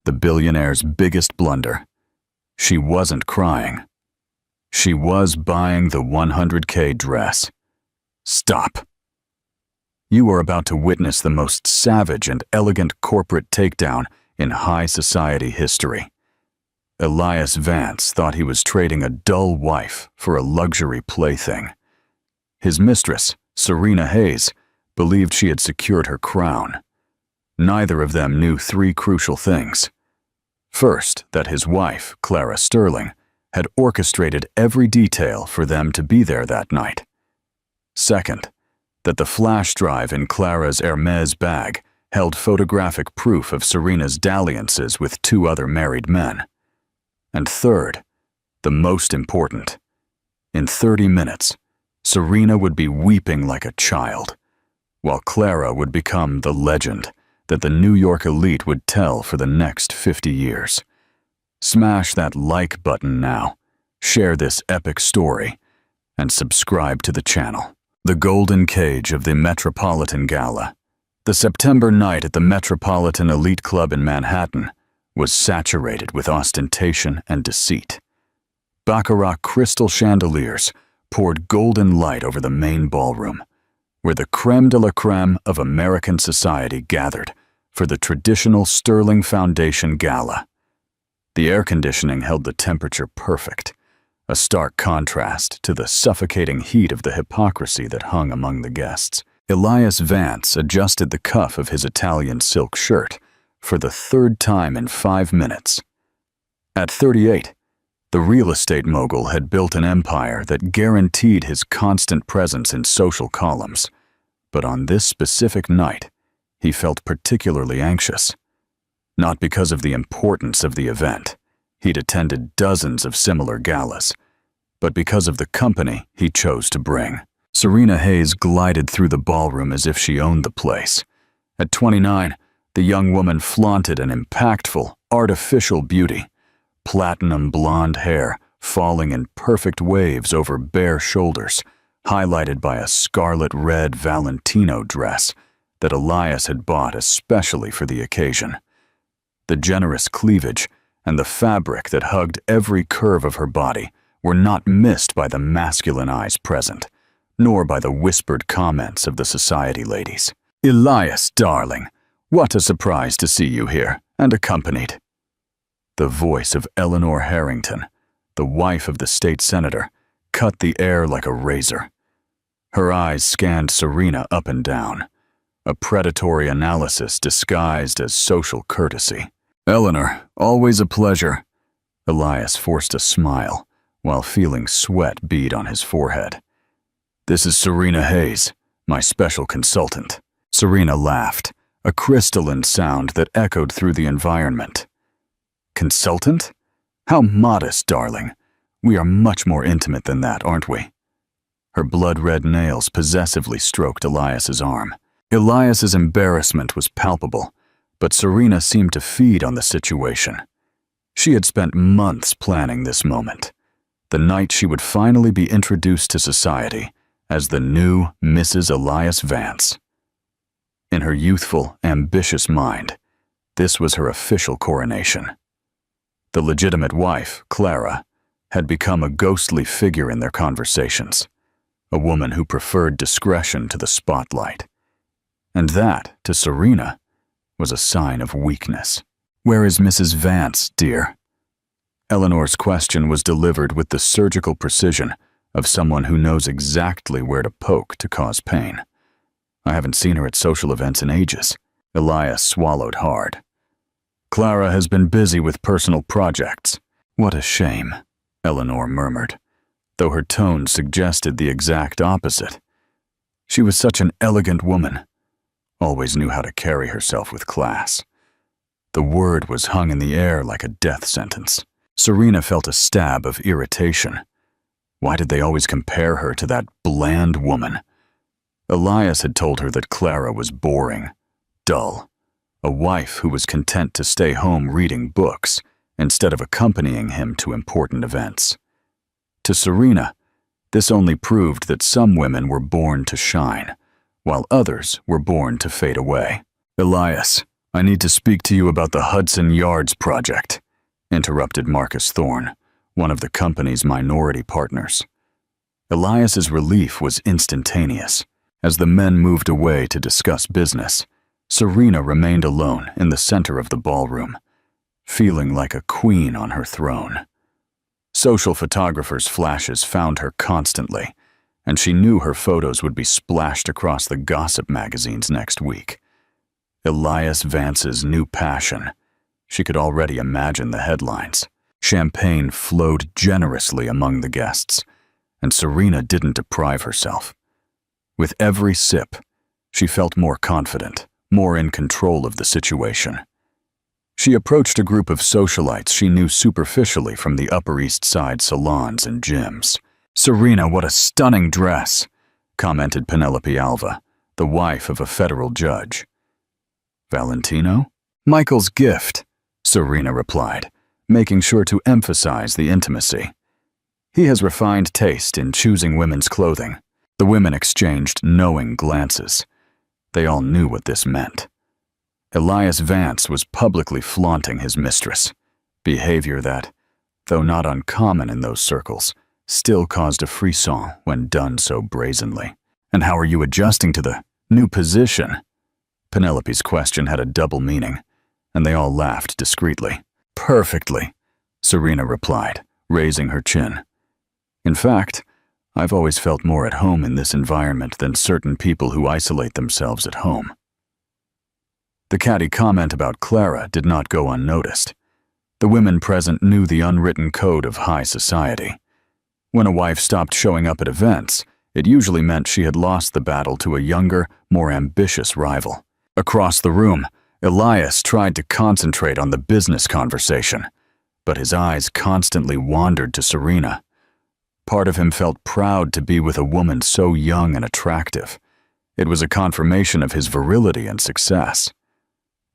the billionaire's biggest blunder. She wasn't crying. She was buying the 100K dress. Stop. You are about to witness the most savage and elegant corporate takedown in high society history. Elias Vance thought he was trading a dull wife for a luxury plaything. His mistress, Serena Hayes, believed she had secured her crown. Neither of them knew three crucial things. First, that his wife, Clara Sterling, had orchestrated every detail for them to be there that night. Second, that the flash drive in Clara's Hermes bag held photographic proof of Serena's dalliances with two other married men. And third, the most important, in 30 minutes, Serena would be weeping like a child, while Clara would become the legend that the New York elite would tell for the next 50 years. Smash that like button now, share this epic story, and subscribe to the channel. The golden cage of the Metropolitan Gala. The September night at the Metropolitan Elite Club in Manhattan was saturated with ostentation and deceit. Baccarat crystal chandeliers poured golden light over the main ballroom, where the crème de la crème of American society gathered for the traditional Sterling Foundation Gala. The air conditioning held the temperature perfect, a stark contrast to the suffocating heat of the hypocrisy that hung among the guests. Elias Vance adjusted the cuff of his Italian silk shirt for the third time in 5 minutes. At 38, the real estate mogul had built an empire that guaranteed his constant presence in social columns. But on this specific night, he felt particularly anxious. Not because of the importance of the event — he'd attended dozens of similar galas — but because of the company he chose to bring. Serena Hayes glided through the ballroom as if she owned the place. At 29, the young woman flaunted an impactful, artificial beauty, platinum blonde hair falling in perfect waves over bare shoulders, highlighted by a scarlet-red Valentino dress that Elias had bought especially for the occasion. The generous cleavage and the fabric that hugged every curve of her body were not missed by the masculine eyes present, nor by the whispered comments of the society ladies. "Elias, darling, what a surprise to see you here, and accompanied." The voice of Eleanor Harrington, the wife of the state senator, cut the air like a razor. Her eyes scanned Serena up and down, a predatory analysis disguised as social courtesy. "Eleanor, always a pleasure." Elias forced a smile, while feeling sweat bead on his forehead. "This is Serena Hayes, my special consultant." Serena laughed, a crystalline sound that echoed through the environment. "Consultant? How modest, darling. We are much more intimate than that, aren't we?" Her blood-red nails possessively stroked Elias's arm. Elias's embarrassment was palpable, but Serena seemed to feed on the situation. She had spent months planning this moment, the night she would finally be introduced to society as the new Mrs. Elias Vance. In her youthful, ambitious mind, this was her official coronation. The legitimate wife, Clara, had become a ghostly figure in their conversations, a woman who preferred discretion to the spotlight. And that, to Serena, was a sign of weakness. "Where is Mrs. Vance, dear?" Eleanor's question was delivered with the surgical precision of someone who knows exactly where to poke to cause pain. "I haven't seen her at social events in ages." Elias swallowed hard. "Clara has been busy with personal projects." "What a shame," Eleanor murmured, though her tone suggested the exact opposite. She was such an elegant woman, always knew how to carry herself with class. The word was hung in the air like a death sentence. Serena felt a stab of irritation. Why did they always compare her to that bland woman? Elias had told her that Clara was boring, dull, a wife who was content to stay home reading books instead of accompanying him to important events. To Serena, this only proved that some women were born to shine, while others were born to fade away. "Elias, I need to speak to you about the Hudson Yards project, interrupted Marcus Thorne, one of the company's minority partners. Elias's relief was instantaneous. As the men moved away to discuss business, Serena remained alone in the center of the ballroom, feeling like a queen on her throne. Social photographers' flashes found her constantly, and she knew her photos would be splashed across the gossip magazines next week. Elias Vance's new passion. She could already imagine the headlines. Champagne flowed generously among the guests, and Serena didn't deprive herself. With every sip, she felt more confident, more in control of the situation. She approached a group of socialites she knew superficially from the Upper East Side salons and gyms. "Serena, what a stunning dress," commented Penelope Alva, the wife of a federal judge. "Valentino?" "Michael's gift," Serena replied, making sure to emphasize the intimacy. "He has refined taste in choosing women's clothing." The women exchanged knowing glances. They all knew what this meant. Elias Vance was publicly flaunting his mistress, behavior that, though not uncommon in those circles, still caused a frisson when done so brazenly. "And how are you adjusting to the new position?" Penelope's question had a double meaning, and they all laughed discreetly. "Perfectly," Serena replied, raising her chin. "In fact, I've always felt more at home in this environment than certain people who isolate themselves at home." The catty comment about Clara did not go unnoticed. The women present knew the unwritten code of high society. When a wife stopped showing up at events, it usually meant she had lost the battle to a younger, more ambitious rival. Across the room, Elias tried to concentrate on the business conversation, but his eyes constantly wandered to Serena. Part of him felt proud to be with a woman so young and attractive. It was a confirmation of his virility and success.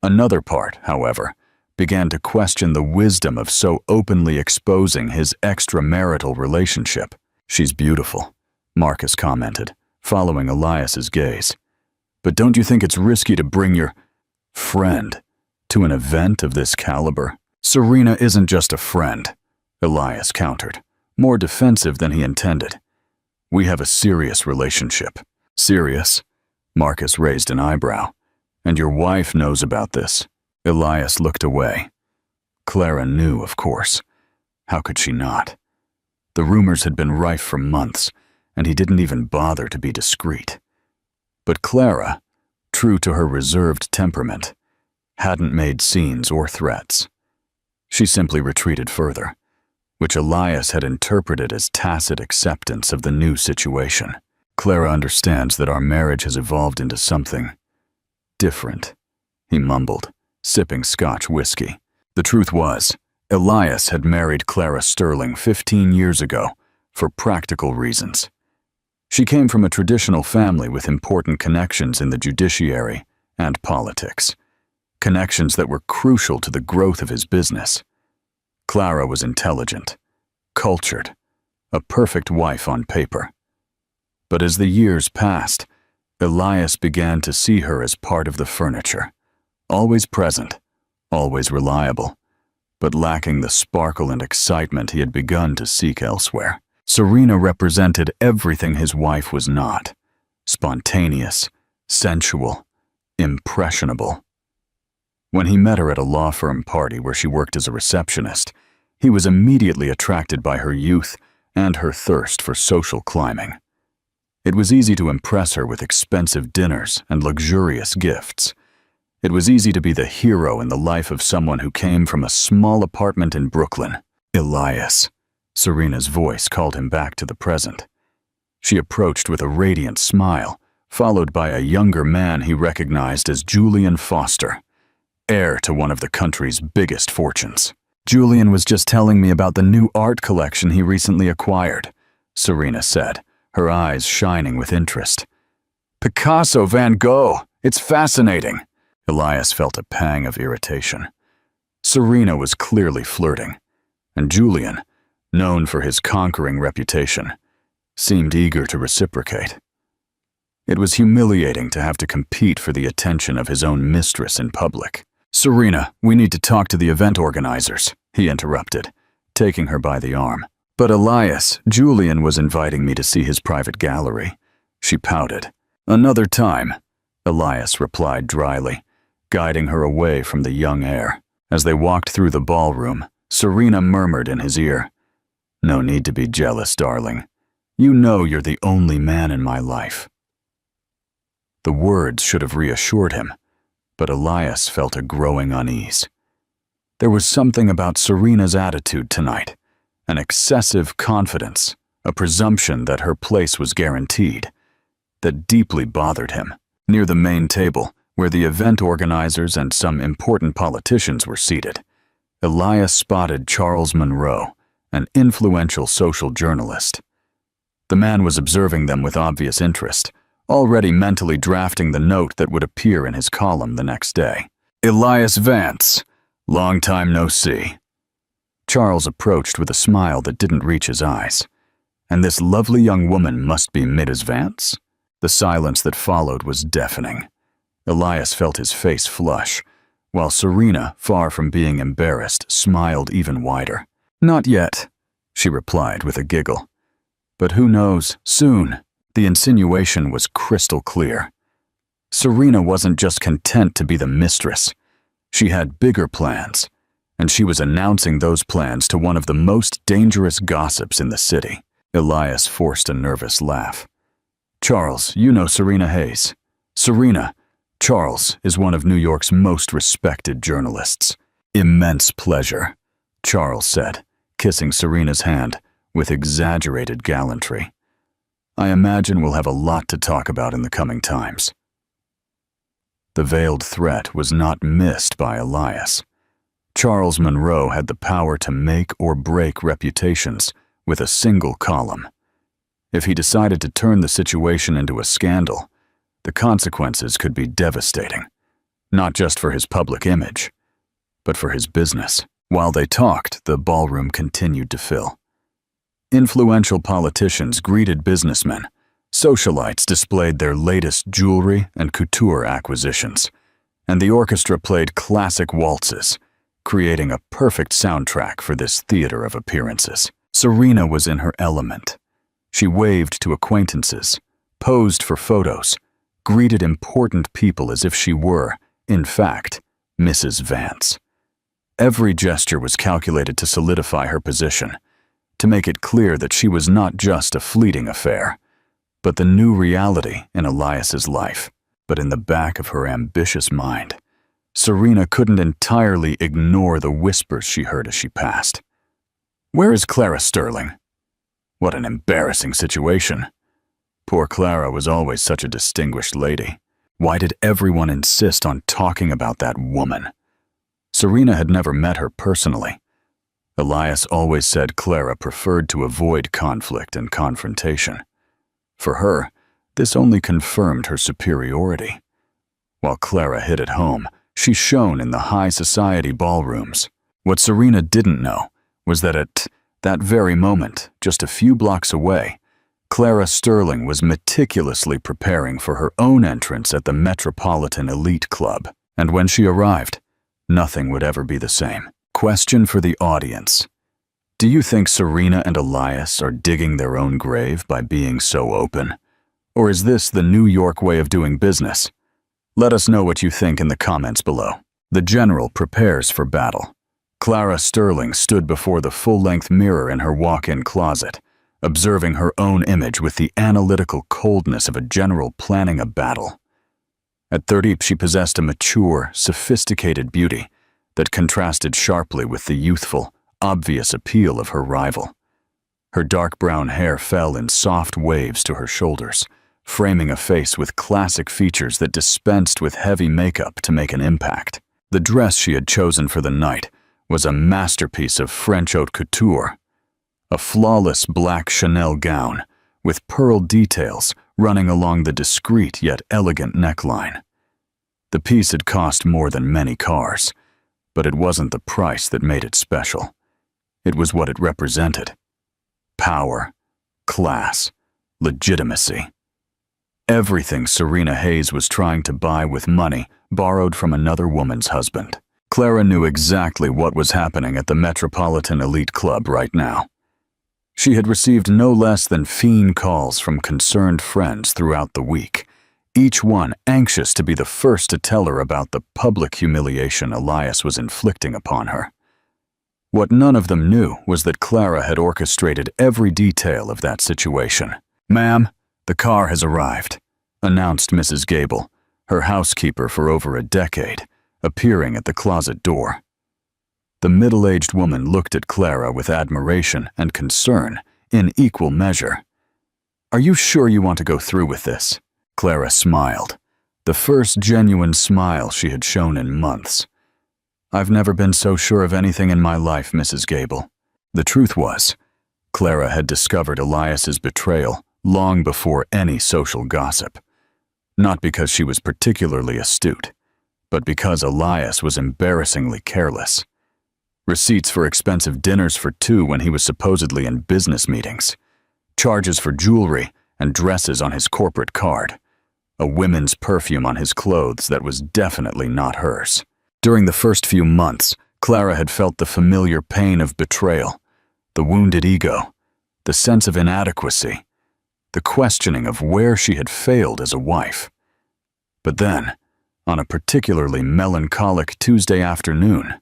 Another part, however, began to question the wisdom of so openly exposing his extramarital relationship. "She's beautiful," Marcus commented, following Elias's gaze. "But don't you think it's risky to bring your friend to an event of this caliber?" "Serena isn't just a friend," Elias countered, more defensive than he intended. "We have a serious relationship." "Serious?" Marcus raised an eyebrow. "And your wife knows about this?" Elias looked away. Clara knew, of course. How could she not? The rumors had been rife for months, and he didn't even bother to be discreet. But Clara, true to her reserved temperament, hadn't made scenes or threats. She simply retreated further, which Elias had interpreted as tacit acceptance of the new situation. "Clara understands that our marriage has evolved into something different," he mumbled, sipping Scotch whiskey. The truth was, Elias had married Clara Sterling 15 years ago for practical reasons. She came from a traditional family with important connections in the judiciary and politics, connections that were crucial to the growth of his business. Clara was intelligent, cultured, a perfect wife on paper. But as the years passed, Elias began to see her as part of the furniture, always present, always reliable, but lacking the sparkle and excitement he had begun to seek elsewhere. Serena represented everything his wife was not: spontaneous, sensual, impressionable. When he met her at a law firm party where she worked as a receptionist, he was immediately attracted by her youth and her thirst for social climbing. It was easy to impress her with expensive dinners and luxurious gifts. It was easy to be the hero in the life of someone who came from a small apartment in Brooklyn. "Elias," Serena's voice called him back to the present. She approached with a radiant smile, followed by a younger man he recognized as Julian Foster, heir to one of the country's biggest fortunes. "Julian was just telling me about the new art collection he recently acquired," Serena said, her eyes shining with interest. "Picasso, Van Gogh, it's fascinating." Elias felt a pang of irritation. Serena was clearly flirting, and Julian, known for his conquering reputation, seemed eager to reciprocate. It was humiliating to have to compete for the attention of his own mistress in public. "Serena, we need to talk to the event organizers," he interrupted, taking her by the arm. "But Elias, Julian was inviting me to see his private gallery." She pouted. "Another time," Elias replied dryly, guiding her away from the young heir. As they walked through the ballroom, Serena murmured in his ear, "No need to be jealous, darling. You know you're the only man in my life." The words should have reassured him, but Elias felt a growing unease. There was something about Serena's attitude tonight, an excessive confidence, a presumption that her place was guaranteed, that deeply bothered him. Near the main table, where the event organizers and some important politicians were seated, Elias spotted Charles Monroe, an influential social journalist. The man was observing them with obvious interest, already mentally drafting the note that would appear in his column the next day. "Elias Vance, long time no see." Charles approached with a smile that didn't reach his eyes. And this lovely young woman must be Mrs. Vance? The silence that followed was deafening. Elias felt his face flush, while Serena, far from being embarrassed, smiled even wider. "Not yet," she replied with a giggle. "But who knows, soon." The insinuation was crystal clear. Serena wasn't just content to be the mistress. She had bigger plans, and she was announcing those plans to one of the most dangerous gossips in the city. Elias forced a nervous laugh. "Charles, you know Serena Hayes." "Serena, Charles is one of New York's most respected journalists." "Immense pleasure," Charles said, kissing Serena's hand with exaggerated gallantry. "I imagine we'll have a lot to talk about in the coming times." The veiled threat was not missed by Elias. Charles Monroe had the power to make or break reputations with a single column. If he decided to turn the situation into a scandal, the consequences could be devastating, not just for his public image, but for his business. While they talked, the ballroom continued to fill. Influential politicians greeted businessmen. Socialites displayed their latest jewelry and couture acquisitions, and the orchestra played classic waltzes, creating a perfect soundtrack for this theater of appearances. Serena was in her element. She waved to acquaintances, posed for photos, greeted important people as if she were, in fact, Mrs. Vance. Every gesture was calculated to solidify her position, to make it clear that she was not just a fleeting affair, but the new reality in Elias's life. But in the back of her ambitious mind, Serena couldn't entirely ignore the whispers she heard as she passed. "Where is Clara Sterling?" What an embarrassing situation. Poor Clara was always such a distinguished lady. Why did everyone insist on talking about that woman? Serena had never met her personally. Elias always said Clara preferred to avoid conflict and confrontation. For her, this only confirmed her superiority. While Clara hid at home, she shone in the high society ballrooms. What Serena didn't know was that at that very moment, just a few blocks away, Clara Sterling was meticulously preparing for her own entrance at the Metropolitan Elite Club. And when she arrived, nothing would ever be the same. Question for the audience. Do you think Serena and Elias are digging their own grave by being so open? Or is this the New York way of doing business? Let us know what you think in the comments below. The general prepares for battle. Clara Sterling stood before the full-length mirror in her walk-in closet, observing her own image with the analytical coldness of a general planning a battle. At 30, she possessed a mature, sophisticated beauty that contrasted sharply with the youthful, obvious appeal of her rival. Her dark brown hair fell in soft waves to her shoulders, framing a face with classic features that dispensed with heavy makeup to make an impact. The dress she had chosen for the night was a masterpiece of French haute couture, a flawless black Chanel gown with pearl details running along the discreet yet elegant neckline. The piece had cost more than many cars, but it wasn't the price that made it special. It was what it represented: power, class, legitimacy. Everything Serena Hayes was trying to buy with money borrowed from another woman's husband. Clara knew exactly what was happening at the Metropolitan Elite Club right now. She had received no less than fiend calls from concerned friends throughout the week, each one anxious to be the first to tell her about the public humiliation Elias was inflicting upon her. What none of them knew was that Clara had orchestrated every detail of that situation. "Ma'am, the car has arrived," announced Mrs. Gable, her housekeeper for over a decade, appearing at the closet door. The middle-aged woman looked at Clara with admiration and concern in equal measure. "Are you sure you want to go through with this?" Clara smiled, the first genuine smile she had shown in months. "I've never been so sure of anything in my life, Mrs. Gable." The truth was, Clara had discovered Elias's betrayal long before any social gossip. Not because she was particularly astute, but because Elias was embarrassingly careless. Receipts for expensive dinners for two when he was supposedly in business meetings. Charges for jewelry and dresses on his corporate card. A women's perfume on his clothes that was definitely not hers. During the first few months, Clara had felt the familiar pain of betrayal, the wounded ego, the sense of inadequacy, the questioning of where she had failed as a wife. But then, on a particularly melancholic Tuesday afternoon,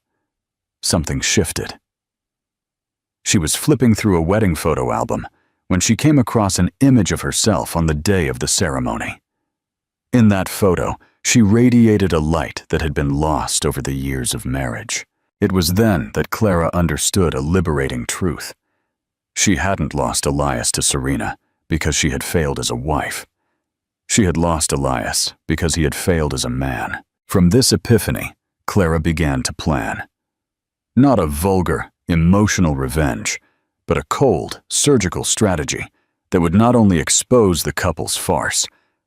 something shifted. She was flipping through a wedding photo album when she came across an image of herself on the day of the ceremony. In that photo, she radiated a light that had been lost over the years of marriage. It was then that Clara understood a liberating truth. She hadn't lost Elias to Serena because she had failed as a wife. She had lost Elias because he had failed as a man. From this epiphany, Clara began to plan. Not a vulgar, emotional revenge, but a cold, surgical strategy that would not only expose the couple's farce,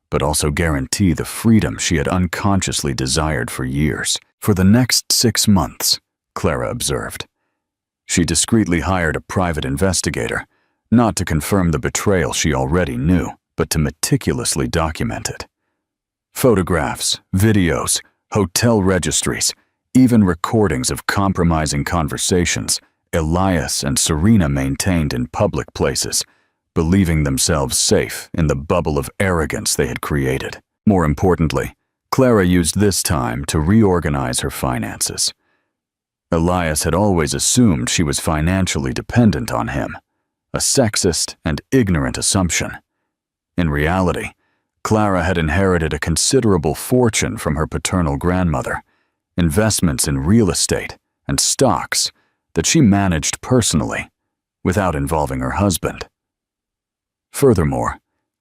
but also guarantee the freedom she had unconsciously desired for years. For the next 6 months, Clara observed. She discreetly hired a private investigator, not to confirm the betrayal she already knew, but to meticulously document it. Photographs, videos, hotel registries, even recordings of compromising conversations Elias and Serena maintained in public places, believing themselves safe in the bubble of arrogance they had created. More importantly, Clara used this time to reorganize her finances. Elias had always assumed she was financially dependent on him, a sexist and ignorant assumption. In reality, Clara had inherited a considerable fortune from her paternal grandmother, investments in real estate and stocks that she managed personally, without involving her husband. Furthermore,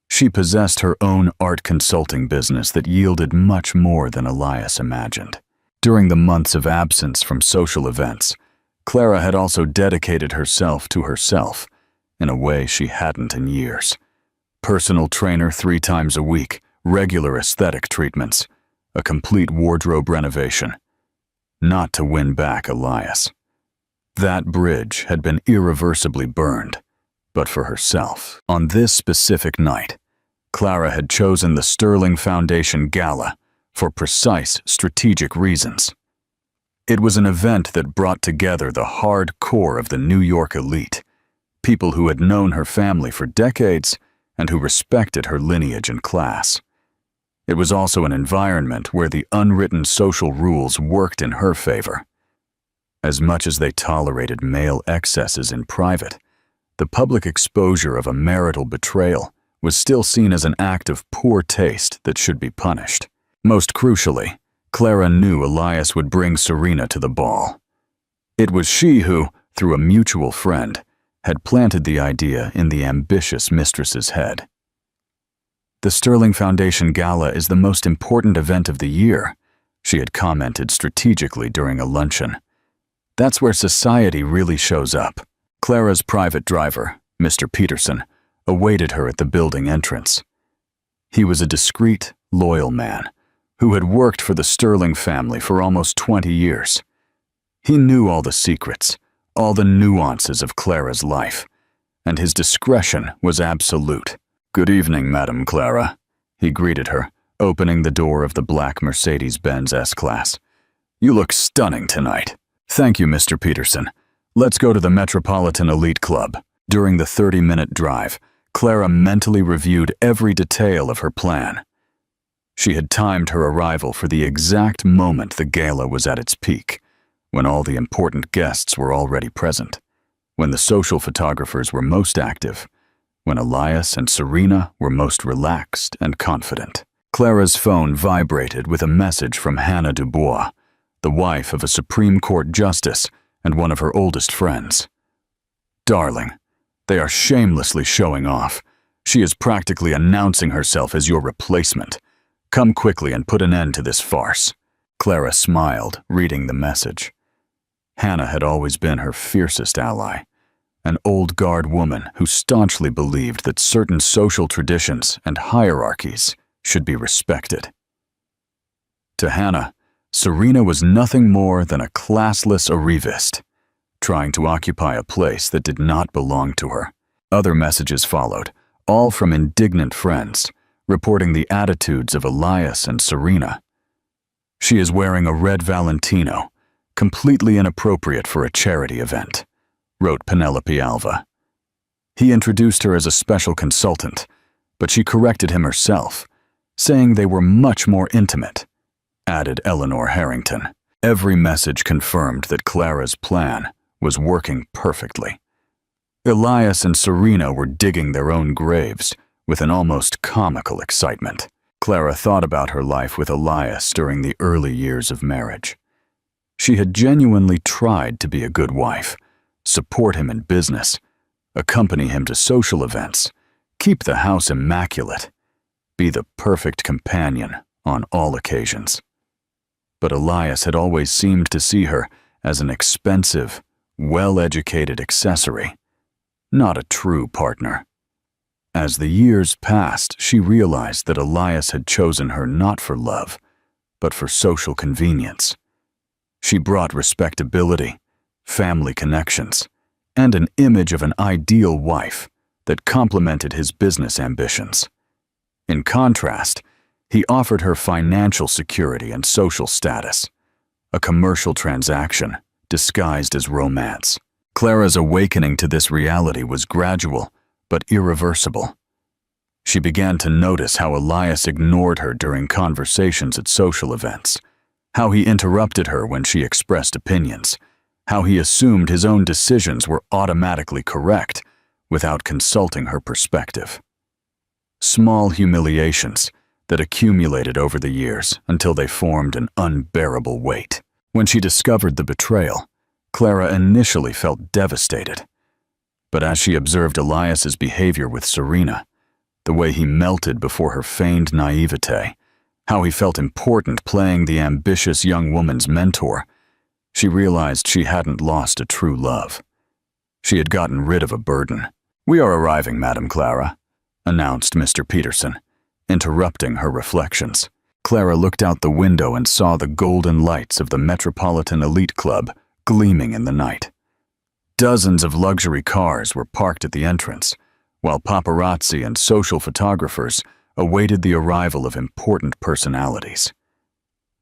she possessed her own art consulting business that yielded much more than Elias imagined. During the months of absence from social events, Clara had also dedicated herself to herself in a way she hadn't in years. Personal trainer 3 times a week, regular aesthetic treatments, a complete wardrobe renovation. Not to win back Elias. That bridge had been irreversibly burned, but for herself. On this specific night, Clara had chosen the Sterling Foundation Gala for precise strategic reasons. It was an event that brought together the hard core of the New York elite, people who had known her family for decades and who respected her lineage and class. It was also an environment where the unwritten social rules worked in her favor. As much as they tolerated male excesses in private, the public exposure of a marital betrayal was still seen as an act of poor taste that should be punished. Most crucially, Clara knew Elias would bring Serena to the ball. It was she who, through a mutual friend, had planted the idea in the ambitious mistress's head. "The Sterling Foundation Gala is the most important event of the year," she had commented strategically during a luncheon. "That's where society really shows up." Clara's private driver, Mr. Peterson, awaited her at the building entrance. He was a discreet, loyal man who had worked for the Sterling family for almost 20 years. He knew all the secrets, all the nuances of Clara's life, and his discretion was absolute. "Good evening, Madam Clara," he greeted her, opening the door of the black Mercedes-Benz S-Class. You look stunning tonight. Thank you, Mr. Peterson. Let's go to the Metropolitan Elite Club. During the 30-minute drive, Clara mentally reviewed every detail of her plan. She had timed her arrival for the exact moment the gala was at its peak, when all the important guests were already present, when the social photographers were most active, when Elias and Serena were most relaxed and confident. Clara's phone vibrated with a message from Hannah Dubois, the wife of a Supreme Court justice and one of her oldest friends. Darling, they are shamelessly showing off. She is practically announcing herself as your replacement. Come quickly and put an end to this farce. Clara smiled, reading the message. Hannah had always been her fiercest ally, an old guard woman who staunchly believed that certain social traditions and hierarchies should be respected. To Hannah, Serena was nothing more than a classless arrivist, trying to occupy a place that did not belong to her. Other messages followed, all from indignant friends, reporting the attitudes of Elias and Serena. She is wearing a red Valentino, completely inappropriate for a charity event, wrote Penelope Alva. He introduced her as a special consultant, but she corrected him herself, saying they were much more intimate, added Eleanor Harrington. Every message confirmed that Clara's plan was working perfectly. Elias and Serena were digging their own graves with an almost comical excitement. Clara thought about her life with Elias during the early years of marriage. She had genuinely tried to be a good wife, support him in business, accompany him to social events, keep the house immaculate, be the perfect companion on all occasions. But Elias had always seemed to see her as an expensive, well-educated accessory, not a true partner. As the years passed, she realized that Elias had chosen her not for love, but for social convenience. She brought respectability, family connections, and an image of an ideal wife that complemented his business ambitions. In contrast, he offered her financial security and social status, a commercial transaction disguised as romance. Clara's awakening to this reality was gradual but irreversible. She began to notice how Elias ignored her during conversations at social events, how he interrupted her when she expressed opinions, how he assumed his own decisions were automatically correct without consulting her perspective. Small humiliations that accumulated over the years until they formed an unbearable weight. When she discovered the betrayal, Clara initially felt devastated. But as she observed Elias's behavior with Serena, the way he melted before her feigned naivete, how he felt important playing the ambitious young woman's mentor, she realized she hadn't lost a true love. She had gotten rid of a burden. "We are arriving, Madam Clara," announced Mr. Peterson, interrupting her reflections. Clara looked out the window and saw the golden lights of the Metropolitan Elite Club gleaming in the night. Dozens of luxury cars were parked at the entrance, while paparazzi and social photographers awaited the arrival of important personalities.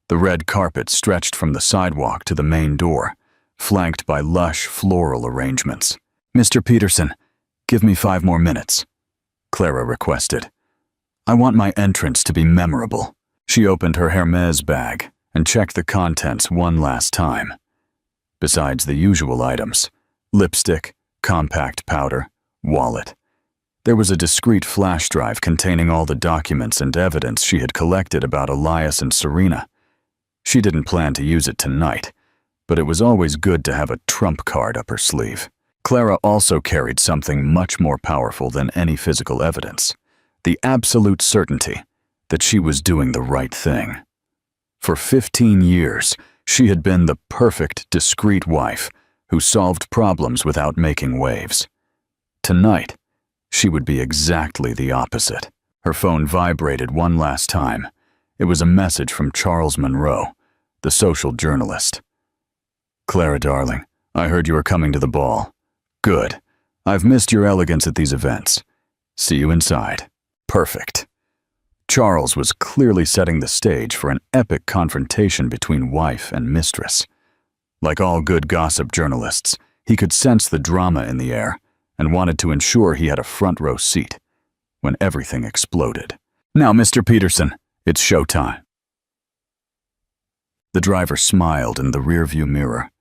The red carpet stretched from the sidewalk to the main door, flanked by lush floral arrangements. "Mr. Peterson, give me 5 more minutes," Clara requested. "I want my entrance to be memorable." She opened her Hermès bag and checked the contents one last time. Besides the usual items, lipstick, compact powder, wallet, there was a discreet flash drive containing all the documents and evidence she had collected about Elias and Serena. She didn't plan to use it tonight, but it was always good to have a trump card up her sleeve. Clara also carried something much more powerful than any physical evidence: the absolute certainty that she was doing the right thing. For 15 years, she had been the perfect, discreet wife who solved problems without making waves. Tonight, she would be exactly the opposite. Her phone vibrated one last time. It was a message from Charles Monroe, the social journalist. "Clara, darling, I heard you were coming to the ball. Good. I've missed your elegance at these events. See you inside." Perfect. Charles was clearly setting the stage for an epic confrontation between wife and mistress. Like all good gossip journalists, he could sense the drama in the air and wanted to ensure he had a front-row seat when everything exploded. "Now, Mr. Peterson, it's showtime." The driver smiled in the rearview mirror.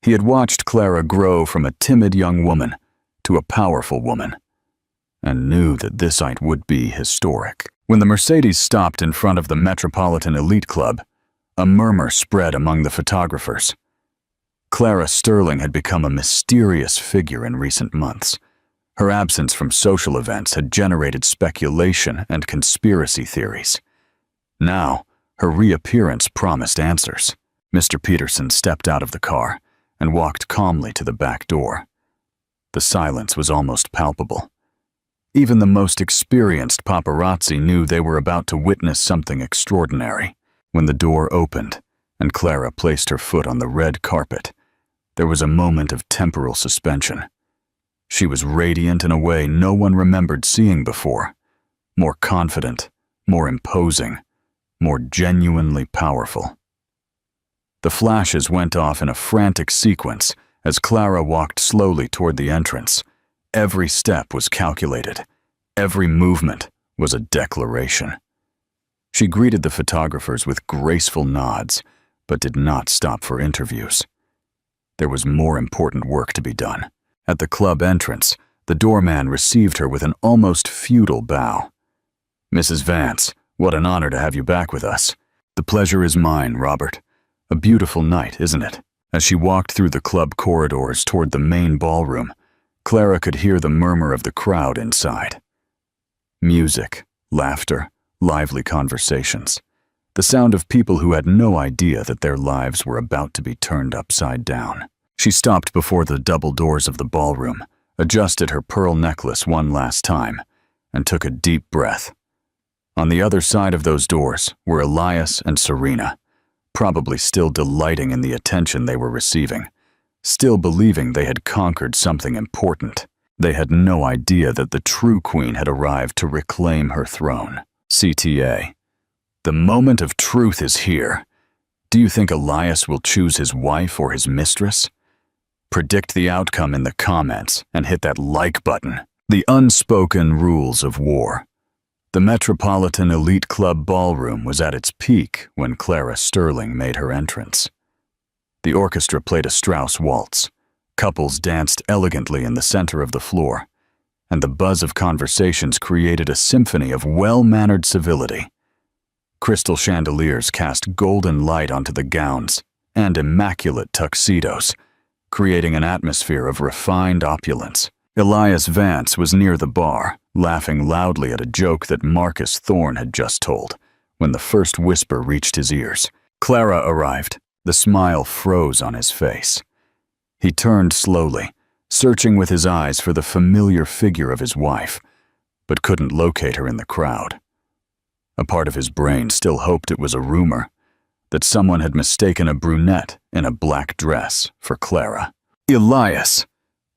He had watched Clara grow from a timid young woman to a powerful woman, and knew that this night would be historic. When the Mercedes stopped in front of the Metropolitan Elite Club, a murmur spread among the photographers. Clara Sterling had become a mysterious figure in recent months. Her absence from social events had generated speculation and conspiracy theories. Now, her reappearance promised answers. Mr. Peterson stepped out of the car and walked calmly to the back door. The silence was almost palpable. Even the most experienced paparazzi knew they were about to witness something extraordinary. When the door opened and Clara placed her foot on the red carpet, there was a moment of temporal suspension. She was radiant in a way no one remembered seeing before, more confident, more imposing, more genuinely powerful. The flashes went off in a frantic sequence as Clara walked slowly toward the entrance. Every step was calculated. Every movement was a declaration. She greeted the photographers with graceful nods, but did not stop for interviews. There was more important work to be done. At the club entrance, the doorman received her with an almost feudal bow. "Mrs. Vance, what an honor to have you back with us." "The pleasure is mine, Robert. A beautiful night, isn't it?" As she walked through the club corridors toward the main ballroom, Clara could hear the murmur of the crowd inside. Music, laughter, lively conversations. The sound of people who had no idea that their lives were about to be turned upside down. She stopped before the double doors of the ballroom, adjusted her pearl necklace one last time, and took a deep breath. On the other side of those doors were Elias and Serena, probably still delighting in the attention they were receiving, still believing they had conquered something important. They had no idea that the true queen had arrived to reclaim her throne. CTA. The moment of truth is here. Do you think Elias will choose his wife or his mistress? Predict the outcome in the comments and hit that like button. The unspoken rules of war. The Metropolitan Elite Club ballroom was at its peak when Clara Sterling made her entrance. The orchestra played a Strauss waltz. Couples danced elegantly in the center of the floor, and the buzz of conversations created a symphony of well-mannered civility. Crystal chandeliers cast golden light onto the gowns and immaculate tuxedos, creating an atmosphere of refined opulence. Elias Vance was near the bar, laughing loudly at a joke that Marcus Thorne had just told, when the first whisper reached his ears. Clara arrived. The smile froze on his face. He turned slowly, searching with his eyes for the familiar figure of his wife, but couldn't locate her in the crowd. A part of his brain still hoped it was a rumor, that someone had mistaken a brunette in a black dress for Clara. "Elias!"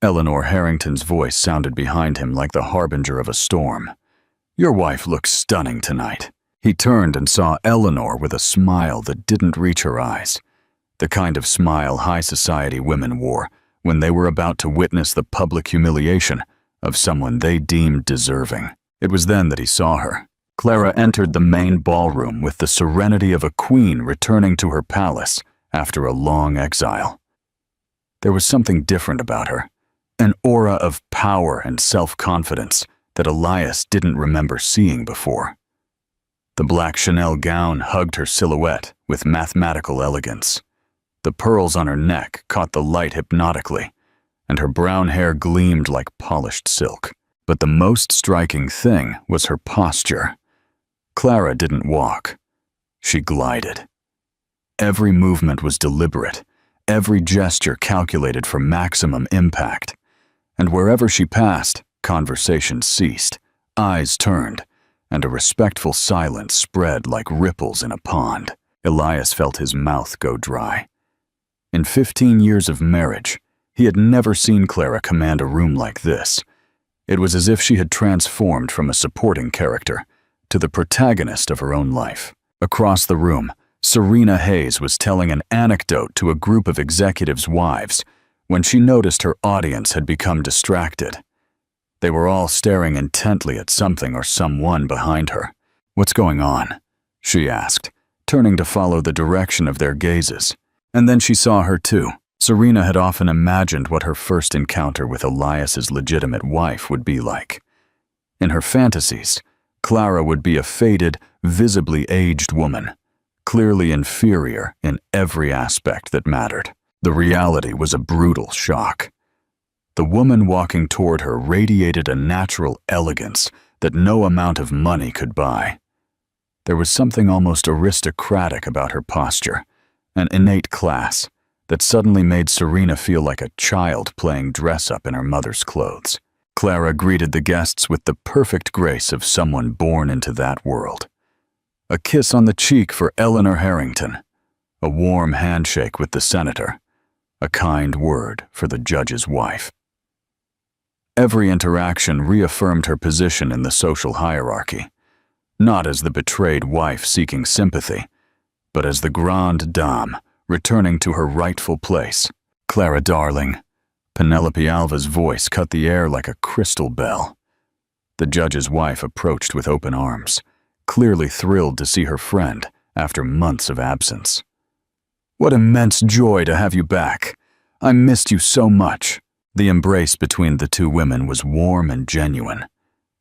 Eleanor Harrington's voice sounded behind him like the harbinger of a storm. "Your wife looks stunning tonight." He turned and saw Eleanor with a smile that didn't reach her eyes, the kind of smile high society women wore when they were about to witness the public humiliation of someone they deemed deserving. It was then that he saw her. Clara entered the main ballroom with the serenity of a queen returning to her palace after a long exile. There was something different about her, an aura of power and self-confidence that Elias didn't remember seeing before. The black Chanel gown hugged her silhouette with mathematical elegance. The pearls on her neck caught the light hypnotically, and her brown hair gleamed like polished silk. But the most striking thing was her posture. Clara didn't walk. She glided. Every movement was deliberate, every gesture calculated for maximum impact. And wherever she passed, conversation ceased, eyes turned, and a respectful silence spread like ripples in a pond. Elias felt his mouth go dry. In 15 years of marriage, he had never seen Clara command a room like this. It was as if she had transformed from a supporting character to the protagonist of her own life. Across the room, Serena Hayes was telling an anecdote to a group of executives' wives when she noticed her audience had become distracted. They were all staring intently at something or someone behind her. "What's going on?" she asked, turning to follow the direction of their gazes. And then she saw her too. Serena had often imagined what her first encounter with Elias's legitimate wife would be like. In her fantasies, Clara would be a faded, visibly aged woman, clearly inferior in every aspect that mattered. The reality was a brutal shock. The woman walking toward her radiated a natural elegance that no amount of money could buy. There was something almost aristocratic about her posture, an innate class that suddenly made Serena feel like a child playing dress-up in her mother's clothes. Clara greeted the guests with the perfect grace of someone born into that world. A kiss on the cheek for Eleanor Harrington, a warm handshake with the senator, a kind word for the judge's wife. Every interaction reaffirmed her position in the social hierarchy, not as the betrayed wife seeking sympathy, but as the grande dame returning to her rightful place. "Clara, darling," Penelope Alva's voice cut the air like a crystal bell. The judge's wife approached with open arms, clearly thrilled to see her friend after months of absence. "What immense joy to have you back. I missed you so much." The embrace between the two women was warm and genuine,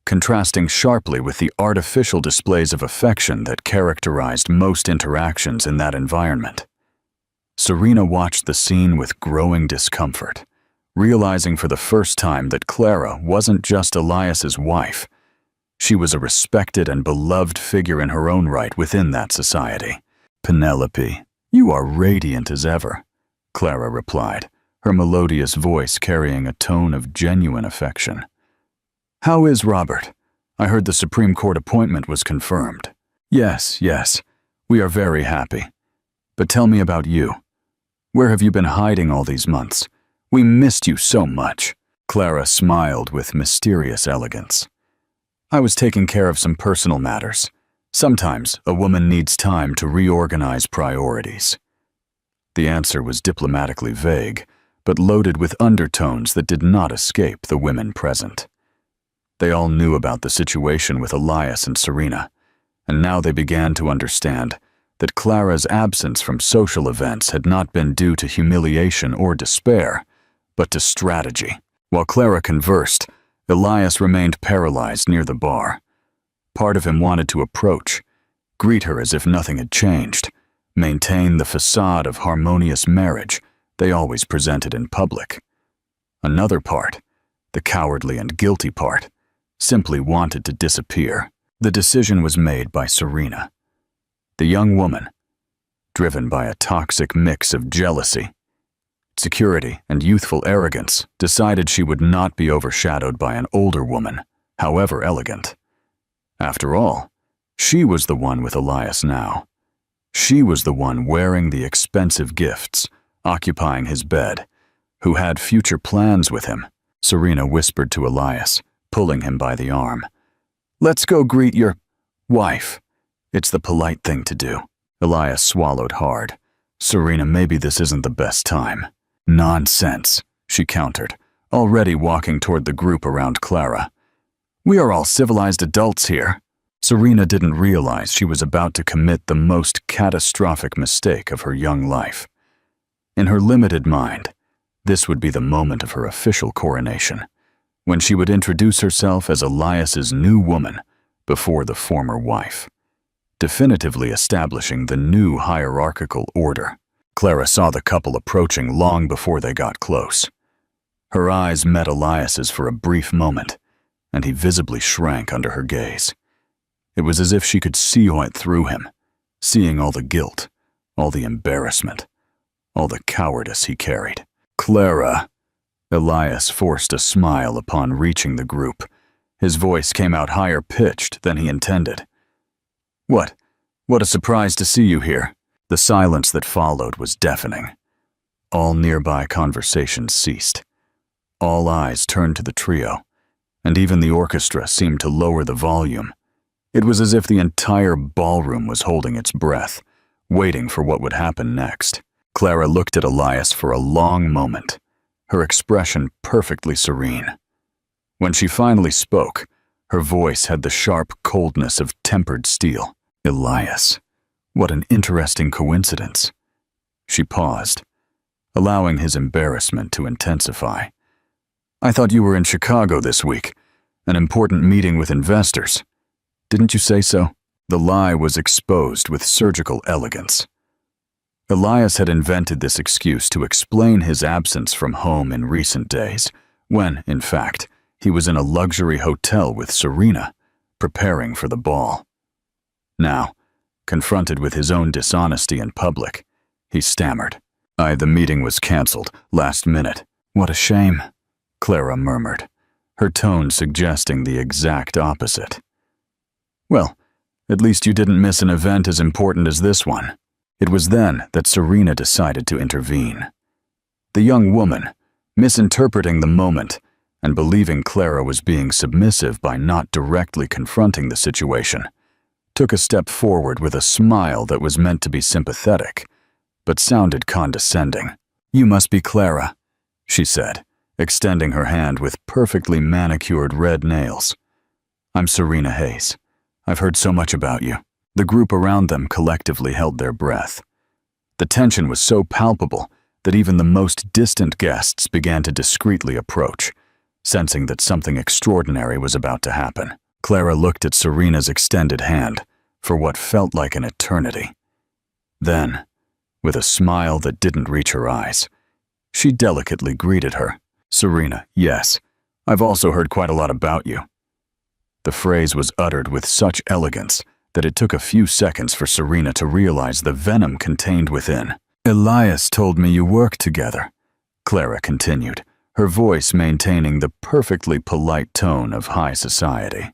contrasting sharply with the artificial displays of affection that characterized most interactions in that environment. Serena watched the scene with growing discomfort, realizing for the first time that Clara wasn't just Elias's wife. She was a respected and beloved figure in her own right within that society. "Penelope, you are radiant as ever," Clara replied, her melodious voice carrying a tone of genuine affection. "How is Robert? I heard the Supreme Court appointment was confirmed." Yes, we are very happy. But tell me about you. Where have you been hiding all these months? We missed you so much." Clara smiled with mysterious elegance. "I was taking care of some personal matters. Sometimes a woman needs time to reorganize priorities." The answer was diplomatically vague, but loaded with undertones that did not escape the women present. They all knew about the situation with Elias and Serena, and now they began to understand that Clara's absence from social events had not been due to humiliation or despair, but to strategy. While Clara conversed, Elias remained paralyzed near the bar. Part of him wanted to approach, greet her as if nothing had changed, maintain the facade of harmonious marriage they always presented in public. Another part, the cowardly and guilty part, simply wanted to disappear. The decision was made by Serena. The young woman, driven by a toxic mix of jealousy, security, and youthful arrogance, decided she would not be overshadowed by an older woman, however elegant. After all, she was the one with Elias now. She was the one wearing the expensive gifts, occupying his bed, who had future plans with him. Serena whispered to Elias, pulling him by the arm. "Let's go greet your wife. It's the polite thing to do." Elias swallowed hard. "Serena, maybe this isn't the best time." "Nonsense," she countered, already walking toward the group around Clara. "We are all civilized adults here." Serena didn't realize she was about to commit the most catastrophic mistake of her young life. In her limited mind, this would be the moment of her official coronation, when she would introduce herself as Elias's new woman before the former wife, definitively establishing the new hierarchical order. Clara saw the couple approaching long before they got close. Her eyes met Elias's for a brief moment, and he visibly shrank under her gaze. It was as if she could see right through him, seeing all the guilt, all the embarrassment, all the cowardice he carried. "Clara," Elias forced a smile upon reaching the group. His voice came out higher-pitched than he intended. What a surprise to see you here." The silence that followed was deafening. All nearby conversations ceased. All eyes turned to the trio, and even the orchestra seemed to lower the volume, It was as if the entire ballroom was holding its breath, waiting for what would happen next. Clara looked at Elias for a long moment, her expression perfectly serene. When she finally spoke, her voice had the sharp coldness of tempered steel. Elias, what an interesting coincidence. She paused, allowing his embarrassment to intensify. I thought you were in Chicago this week, an important meeting with investors. Didn't you say so? The lie was exposed with surgical elegance. Elias had invented this excuse to explain his absence from home in recent days, when, in fact, he was in a luxury hotel with Serena, preparing for the ball. Now, confronted with his own dishonesty in public, he stammered. The meeting was cancelled, last minute. What a shame, Clara murmured, her tone suggesting the exact opposite. Well, at least you didn't miss an event as important as this one. It was then that Serena decided to intervene. The young woman, misinterpreting the moment and believing Clara was being submissive by not directly confronting the situation, took a step forward with a smile that was meant to be sympathetic, but sounded condescending. You must be Clara, she said, extending her hand with perfectly manicured red nails. I'm Serena Hayes. I've heard so much about you. The group around them collectively held their breath. The tension was so palpable that even the most distant guests began to discreetly approach, sensing that something extraordinary was about to happen. Clara looked at Serena's extended hand for what felt like an eternity. Then, with a smile that didn't reach her eyes, she delicately greeted her. Serena, yes, I've also heard quite a lot about you. The phrase was uttered with such elegance that it took a few seconds for Serena to realize the venom contained within. Elias told me you worked together, Clara continued, her voice maintaining the perfectly polite tone of high society.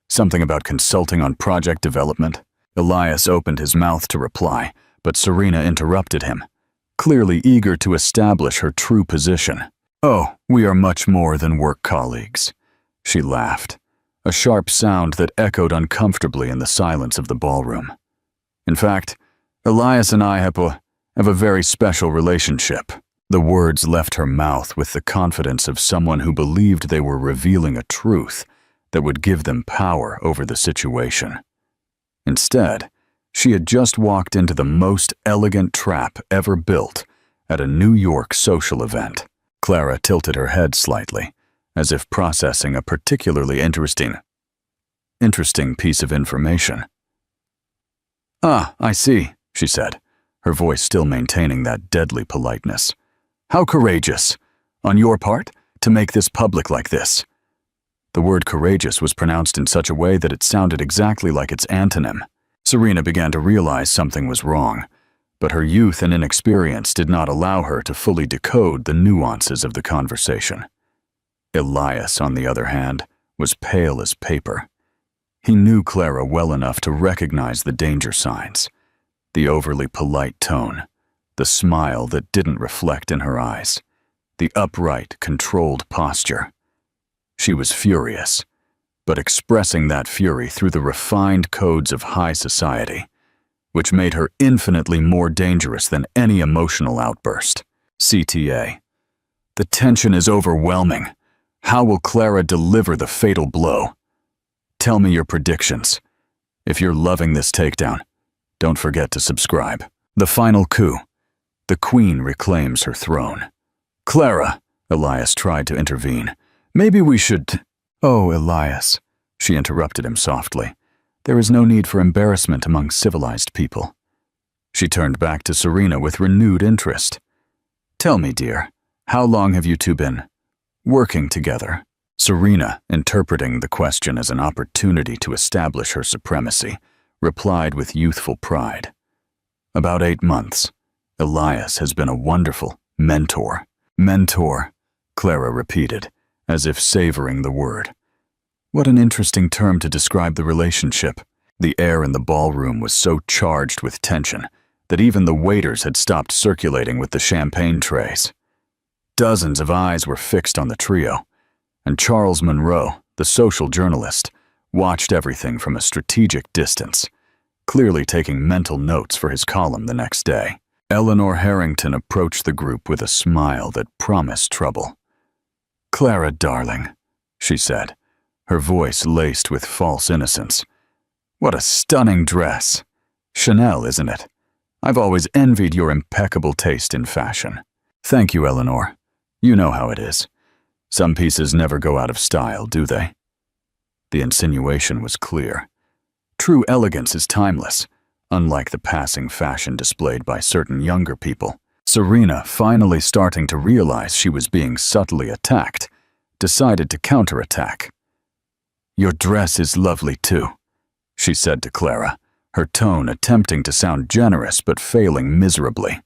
Something about consulting on project development? Elias opened his mouth to reply, but Serena interrupted him, clearly eager to establish her true position. Oh, we are much more than work colleagues, she laughed, a sharp sound that echoed uncomfortably in the silence of the ballroom. In fact, Elias and I have a very special relationship. The words left her mouth with the confidence of someone who believed they were revealing a truth that would give them power over the situation. Instead, she had just walked into the most elegant trap ever built at a New York social event. Clara tilted her head slightly, as if processing a particularly interesting piece of information. Ah, I see, she said, her voice still maintaining that deadly politeness. How courageous, on your part, to make this public like this. The word courageous was pronounced in such a way that it sounded exactly like its antonym. Serena began to realize something was wrong, but her youth and inexperience did not allow her to fully decode the nuances of the conversation. Elias, on the other hand, was pale as paper. He knew Clara well enough to recognize the danger signs, the overly polite tone, the smile that didn't reflect in her eyes, the upright, controlled posture. She was furious, but expressing that fury through the refined codes of high society, which made her infinitely more dangerous than any emotional outburst. CTA. The tension is overwhelming. How will Clara deliver the fatal blow? Tell me your predictions. If you're loving this takedown, don't forget to subscribe. The final coup. The Queen reclaims her throne. Clara, Elias tried to intervene. Maybe we should... Oh, Elias, she interrupted him softly. There is no need for embarrassment among civilized people. She turned back to Serena with renewed interest. Tell me, dear, how long have you two been working together? Serena, interpreting the question as an opportunity to establish her supremacy, replied with youthful pride. About 8 months. Elias has been a wonderful mentor. Mentor, Clara repeated, as if savoring the word. What an interesting term to describe the relationship. The air in the ballroom was so charged with tension that even the waiters had stopped circulating with the champagne trays. Dozens of eyes were fixed on the trio, and Charles Monroe, the social journalist, watched everything from a strategic distance, clearly taking mental notes for his column the next day. Eleanor Harrington approached the group with a smile that promised trouble. "Clara, darling," she said, her voice laced with false innocence. "What a stunning dress. Chanel, isn't it? I've always envied your impeccable taste in fashion." "Thank you, Eleanor. You know how it is. Some pieces never go out of style, do they?" The insinuation was clear. True elegance is timeless, unlike the passing fashion displayed by certain younger people. Serena, finally starting to realize she was being subtly attacked, decided to counterattack. "Your dress is lovely too," she said to Clara, her tone attempting to sound generous but failing miserably.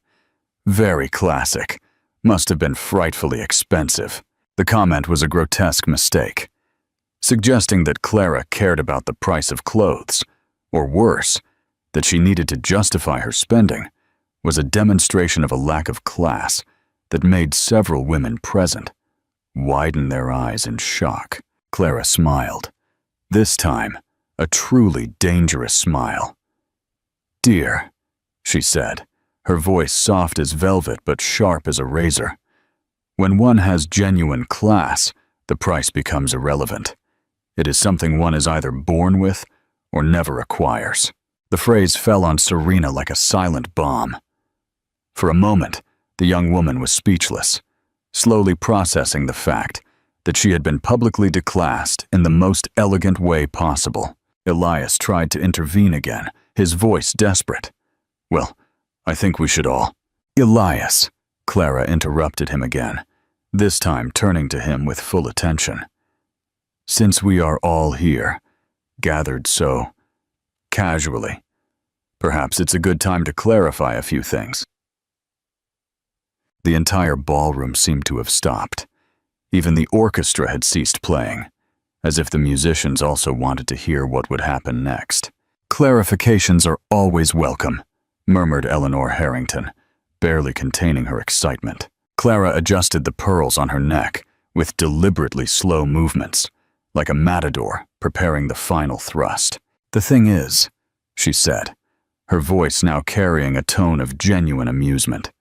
"Very classic. Must have been frightfully expensive." The comment was a grotesque mistake, suggesting that Clara cared about the price of clothes, or worse, that she needed to justify her spending, was a demonstration of a lack of class that made several women present widen their eyes in shock. Clara smiled, this time a truly dangerous smile. "Dear," she said, her voice soft as velvet but sharp as a razor. "When one has genuine class, the price becomes irrelevant. It is something one is either born with or never acquires." The phrase fell on Serena like a silent bomb. For a moment, the young woman was speechless, slowly processing the fact that she had been publicly declassed in the most elegant way possible. Elias tried to intervene again, his voice desperate. "Well, I think we should all—" "Elias," Clara interrupted him again, this time turning to him with full attention. "Since we are all here, gathered so casually, perhaps it's a good time to clarify a few things." The entire ballroom seemed to have stopped. Even the orchestra had ceased playing, as if the musicians also wanted to hear what would happen next. "Clarifications are always welcome," murmured Eleanor Harrington, barely containing her excitement. Clara adjusted the pearls on her neck with deliberately slow movements, like a matador preparing the final thrust. "The thing is," she said, her voice now carrying a tone of genuine amusement,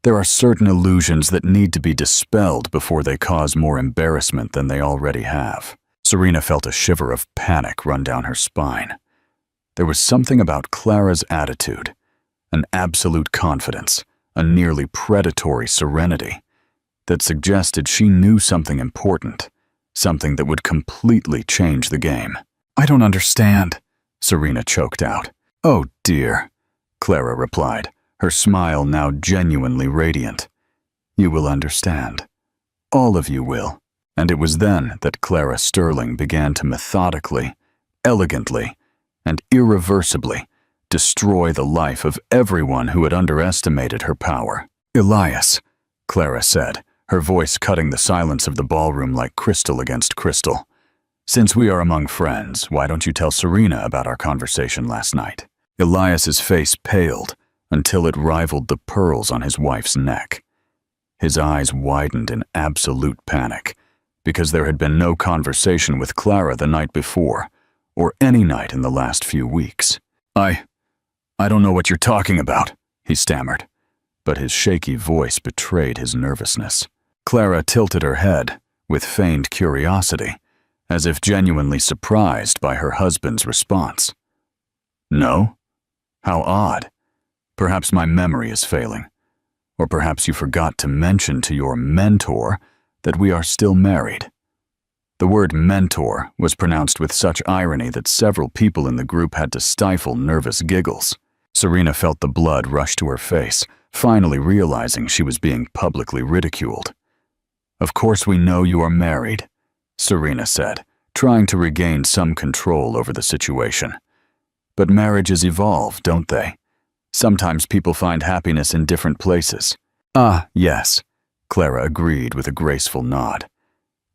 "there are certain illusions that need to be dispelled before they cause more embarrassment than they already have." Serena felt a shiver of panic run down her spine. There was something about Clara's attitude, an absolute confidence, a nearly predatory serenity, that suggested she knew something important, something that would completely change the game. "I don't understand," Serena choked out. "Oh dear," Clara replied, her smile now genuinely radiant. "You will understand. All of you will." And it was then that Clara Sterling began to methodically, elegantly, and irreversibly destroy the life of everyone who had underestimated her power. "Elias," Clara said, her voice cutting the silence of the ballroom like crystal against crystal. "Since we are among friends, why don't you tell Serena about our conversation last night?" Elias's face paled until it rivaled the pearls on his wife's neck. His eyes widened in absolute panic, because there had been no conversation with Clara the night before, or any night in the last few weeks. I don't know what you're talking about," he stammered, but his shaky voice betrayed his nervousness. Clara tilted her head with feigned curiosity, as if genuinely surprised by her husband's response. "No? How odd. Perhaps my memory is failing. Or perhaps you forgot to mention to your mentor that we are still married." The word mentor was pronounced with such irony that several people in the group had to stifle nervous giggles. Serena felt the blood rush to her face, finally realizing she was being publicly ridiculed. "Of course we know you are married," Serena said, trying to regain some control over the situation. "But marriages evolve, don't they? Sometimes people find happiness in different places." "Ah, yes," Clara agreed with a graceful nod.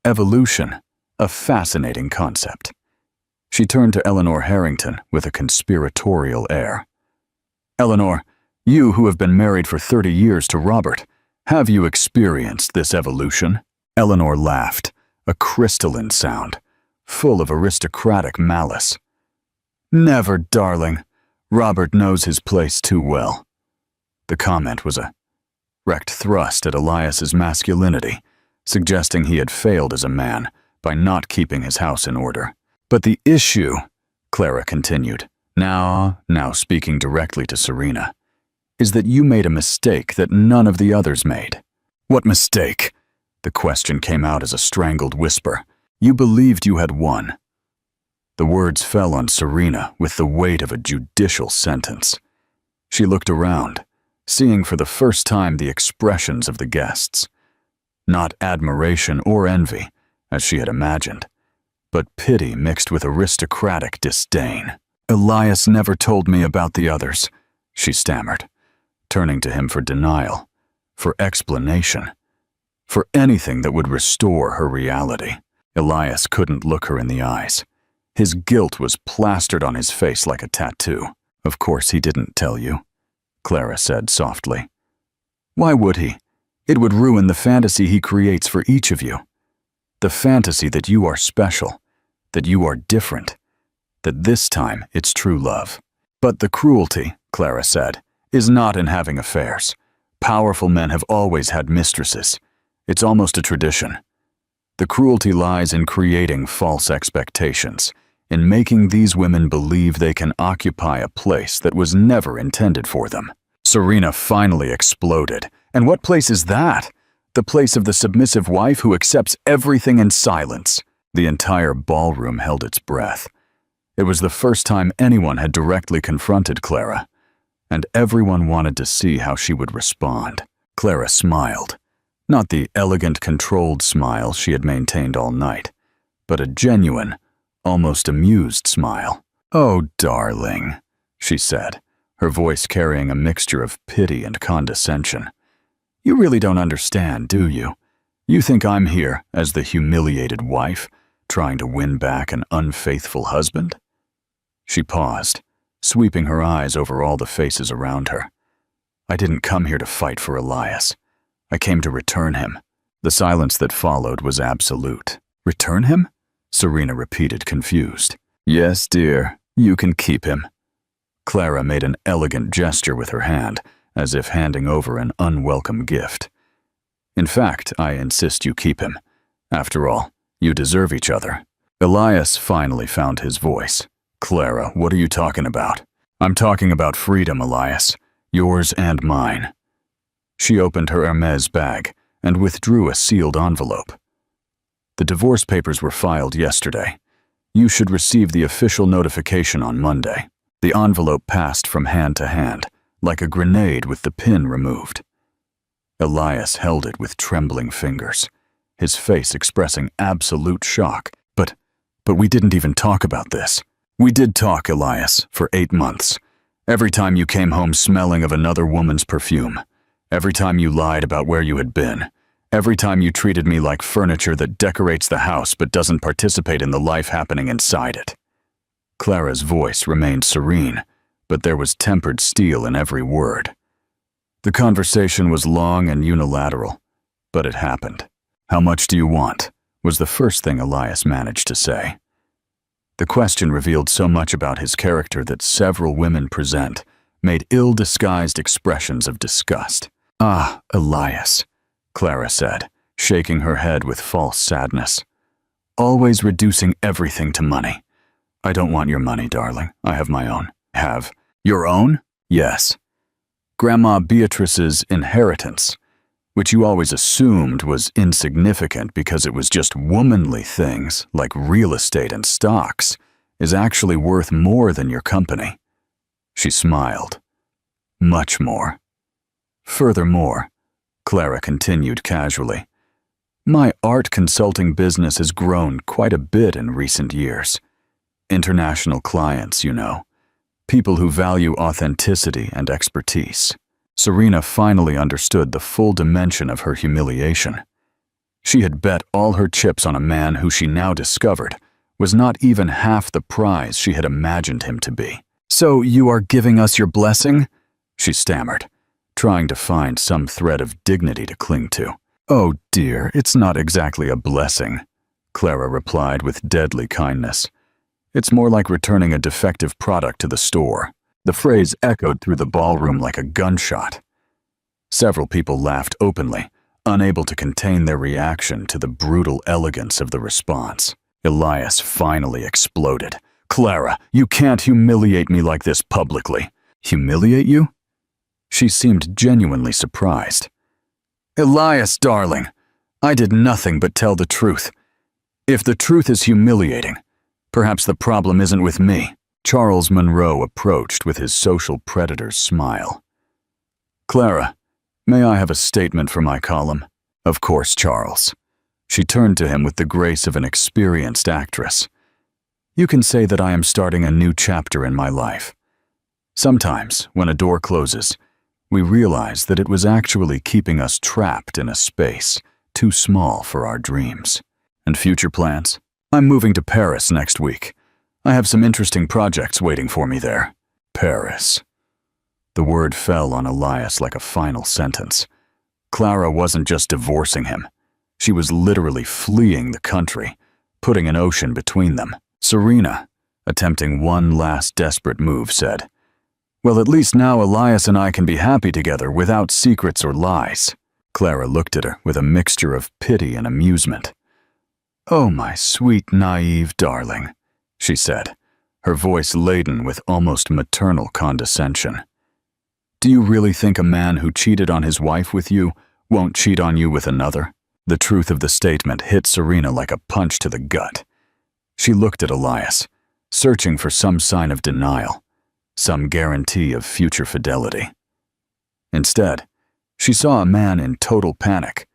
"Evolution, a fascinating concept." She turned to Eleanor Harrington with a conspiratorial air. "Eleanor, you who have been married for 30 years to Robert, have you experienced this evolution?" Eleanor laughed, a crystalline sound, full of aristocratic malice. "Never, darling. Robert knows his place too well." The comment was a direct thrust at Elias's masculinity, suggesting he had failed as a man by not keeping his house in order. "But the issue," Clara continued, now speaking directly to Serena, "is that you made a mistake that none of the others made." "What mistake?" The question came out as a strangled whisper. "You believed you had won." The words fell on Serena with the weight of a judicial sentence. She looked around, seeing for the first time the expressions of the guests. Not admiration or envy, as she had imagined, but pity mixed with aristocratic disdain. "Elias never told me about the others," she stammered, turning to him for denial, for explanation, for anything that would restore her reality. Elias couldn't look her in the eyes. His guilt was plastered on his face like a tattoo. "Of course he didn't tell you," Clara said softly. "Why would he? It would ruin the fantasy he creates for each of you. The fantasy that you are special, that you are different, that this time it's true love. But the cruelty," Clara said, "is not in having affairs. Powerful men have always had mistresses. It's almost a tradition. The cruelty lies in creating false expectations, in making these women believe they can occupy a place that was never intended for them." Serena finally exploded. "And what place is that? The place of the submissive wife who accepts everything in silence." The entire ballroom held its breath. It was the first time anyone had directly confronted Clara, and everyone wanted to see how she would respond. Clara smiled. Not the elegant, controlled smile she had maintained all night, but a genuine, almost amused smile. "Oh, darling," she said, her voice carrying a mixture of pity and condescension. "You really don't understand, do you? You think I'm here as the humiliated wife, trying to win back an unfaithful husband?" She paused, sweeping her eyes over all the faces around her. "I didn't come here to fight for Elias. I came to return him." The silence that followed was absolute. "Return him?" Serena repeated, confused. "Yes, dear, you can keep him." Clara made an elegant gesture with her hand, as if handing over an unwelcome gift. "In fact, I insist you keep him. After all, you deserve each other." Elias finally found his voice. "Clara, what are you talking about?" "I'm talking about freedom, Elias. Yours and mine." She opened her Hermes bag and withdrew a sealed envelope. "The divorce papers were filed yesterday. You should receive the official notification on Monday." The envelope passed from hand to hand, like a grenade with the pin removed. Elias held it with trembling fingers, his face expressing absolute shock. But we didn't even talk about this." "We did talk, Elias, for 8 months. Every time you came home smelling of another woman's perfume. Every time you lied about where you had been. Every time you treated me like furniture that decorates the house but doesn't participate in the life happening inside it." Clara's voice remained serene, but there was tempered steel in every word. "The conversation was long and unilateral, but it happened." "How much do you want?" was the first thing Elias managed to say. The question revealed so much about his character that several women present made ill-disguised expressions of disgust. "Ah, Elias," Clara said, shaking her head with false sadness. "Always reducing everything to money. I don't want your money, darling. I have my own." "Have your own?" "Yes. Grandma Beatrice's inheritance, which you always assumed was insignificant because it was just womanly things like real estate and stocks, is actually worth more than your company." She smiled. "Much more. Furthermore," Clara continued casually, "my art consulting business has grown quite a bit in recent years. International clients, you know. People who value authenticity and expertise." Serena finally understood the full dimension of her humiliation. She had bet all her chips on a man who she now discovered was not even half the prize she had imagined him to be. "So you are giving us your blessing?" she stammered, trying to find some thread of dignity to cling to. "Oh dear, it's not exactly a blessing," Clara replied with deadly kindness. "It's more like returning a defective product to the store." The phrase echoed through the ballroom like a gunshot. Several people laughed openly, unable to contain their reaction to the brutal elegance of the response. Elias finally exploded. "Clara, you can't humiliate me like this publicly." "Humiliate you?" She seemed genuinely surprised. "Elias, darling, I did nothing but tell the truth. If the truth is humiliating, perhaps the problem isn't with me." Charles Monroe approached with his social predator's smile. "Clara, may I have a statement for my column?" "Of course, Charles." She turned to him with the grace of an experienced actress. "You can say that I am starting a new chapter in my life. Sometimes, when a door closes, we realize that it was actually keeping us trapped in a space too small for our dreams." "And future plans?" "I'm moving to Paris next week. I have some interesting projects waiting for me there." Paris. The word fell on Elias like a final sentence. Clara wasn't just divorcing him. She was literally fleeing the country, putting an ocean between them. Serena, attempting one last desperate move, said, "Well, at least now Elias and I can be happy together without secrets or lies." Clara looked at her with a mixture of pity and amusement. "Oh, my sweet, naive darling," she said, her voice laden with almost maternal condescension. "Do you really think a man who cheated on his wife with you won't cheat on you with another?" The truth of the statement hit Serena like a punch to the gut. She looked at Elias, searching for some sign of denial, some guarantee of future fidelity. Instead, she saw a man in total panic,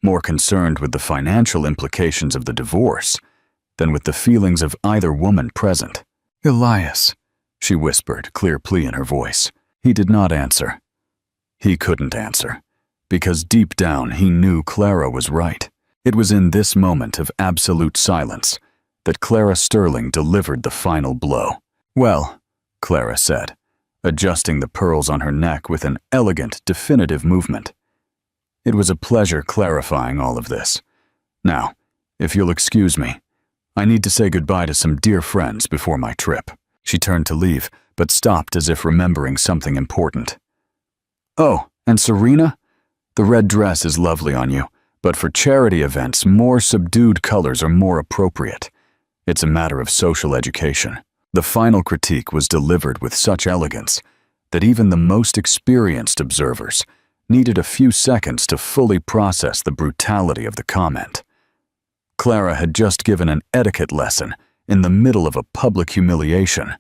more concerned with the financial implications of the divorce than with the feelings of either woman present. "Elias," she whispered, clear plea in her voice. He did not answer. He couldn't answer, because deep down he knew Clara was right. It was in this moment of absolute silence that Clara Sterling delivered the final blow. "Well," Clara said, adjusting the pearls on her neck with an elegant, definitive movement. "It was a pleasure clarifying all of this. Now, if you'll excuse me, I need to say goodbye to some dear friends before my trip." She turned to leave, but stopped as if remembering something important. "Oh, and Serena? The red dress is lovely on you, but for charity events, more subdued colors are more appropriate. It's a matter of social education." The final critique was delivered with such elegance that even the most experienced observers needed a few seconds to fully process the brutality of the comment. Clara had just given an etiquette lesson in the middle of a public humiliation,